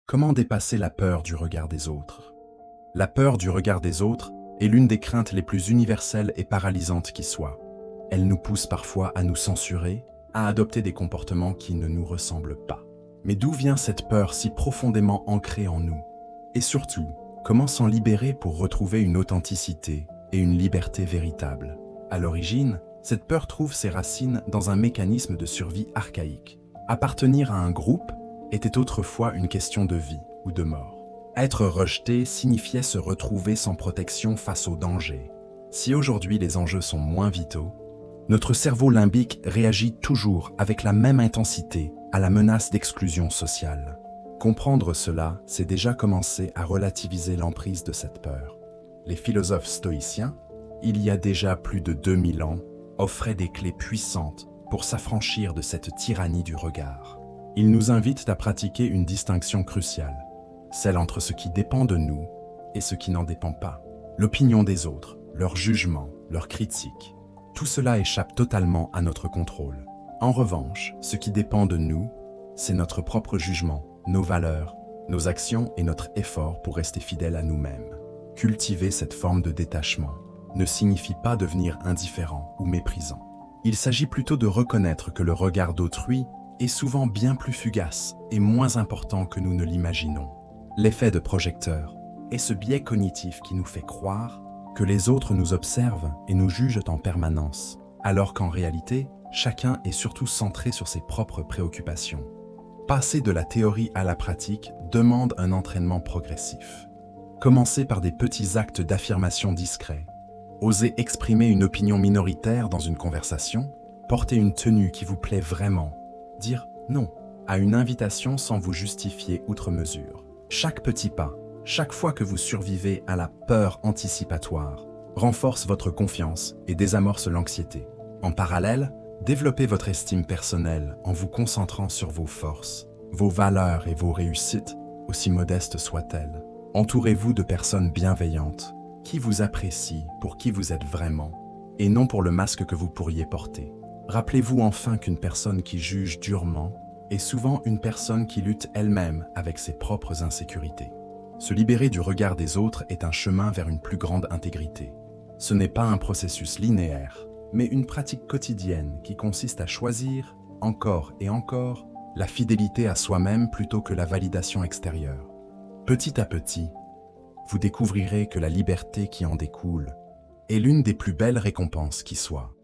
Comment dépasser la peur du regard des autres? La peur du regard des autres est l'une des craintes les plus universelles et paralysantes qui soient. Elle nous pousse parfois à nous censurer, à adopter des comportements qui ne nous ressemblent pas. Mais d'où vient cette peur si profondément ancrée en nous? Et surtout, comment s'en libérer pour retrouver une authenticité et une liberté véritable? À l'origine, cette peur trouve ses racines dans un mécanisme de survie archaïque. Appartenir à un groupe était autrefois une question de vie ou de mort. Être rejeté signifiait se retrouver sans protection face au danger. Si aujourd'hui les enjeux sont moins vitaux, notre cerveau limbique réagit toujours avec la même intensité à la menace d'exclusion sociale. Comprendre cela, c'est déjà commencer à relativiser l'emprise de cette peur. Les philosophes stoïciens, il y a déjà plus de 2000 ans, offraient des clés puissantes pour s'affranchir de cette tyrannie du regard. Ils nous invitent à pratiquer une distinction cruciale, celle entre ce qui dépend de nous et ce qui n'en dépend pas. L'opinion des autres, leur jugement, leurs critiques, tout cela échappe totalement à notre contrôle. En revanche, ce qui dépend de nous, c'est notre propre jugement, nos valeurs, nos actions et notre effort pour rester fidèles à nous-mêmes. Cultiver cette forme de détachement ne signifie pas devenir indifférent ou méprisant. Il s'agit plutôt de reconnaître que le regard d'autrui est souvent bien plus fugace et moins important que nous ne l'imaginons. L'effet de projecteur est ce biais cognitif qui nous fait croire que les autres nous observent et nous jugent en permanence, alors qu'en réalité, chacun est surtout centré sur ses propres préoccupations. Passer de la théorie à la pratique demande un entraînement progressif. Commencez par des petits actes d'affirmation discrets. Osez exprimer une opinion minoritaire dans une conversation, porter une tenue qui vous plaît vraiment, dire non à une invitation sans vous justifier outre mesure. Chaque petit pas, chaque fois que vous survivez à la peur anticipatoire, renforce votre confiance et désamorce l'anxiété. En parallèle, développez votre estime personnelle en vous concentrant sur vos forces, vos valeurs et vos réussites, aussi modestes soient-elles. Entourez-vous de personnes bienveillantes, qui vous apprécient pour qui vous êtes vraiment, et non pour le masque que vous pourriez porter. Rappelez-vous enfin qu'une personne qui juge durement est souvent une personne qui lutte elle-même avec ses propres insécurités. Se libérer du regard des autres est un chemin vers une plus grande intégrité. Ce n'est pas un processus linéaire, mais une pratique quotidienne qui consiste à choisir, encore et encore, la fidélité à soi-même plutôt que la validation extérieure. Petit à petit, vous découvrirez que la liberté qui en découle est l'une des plus belles récompenses qui soit.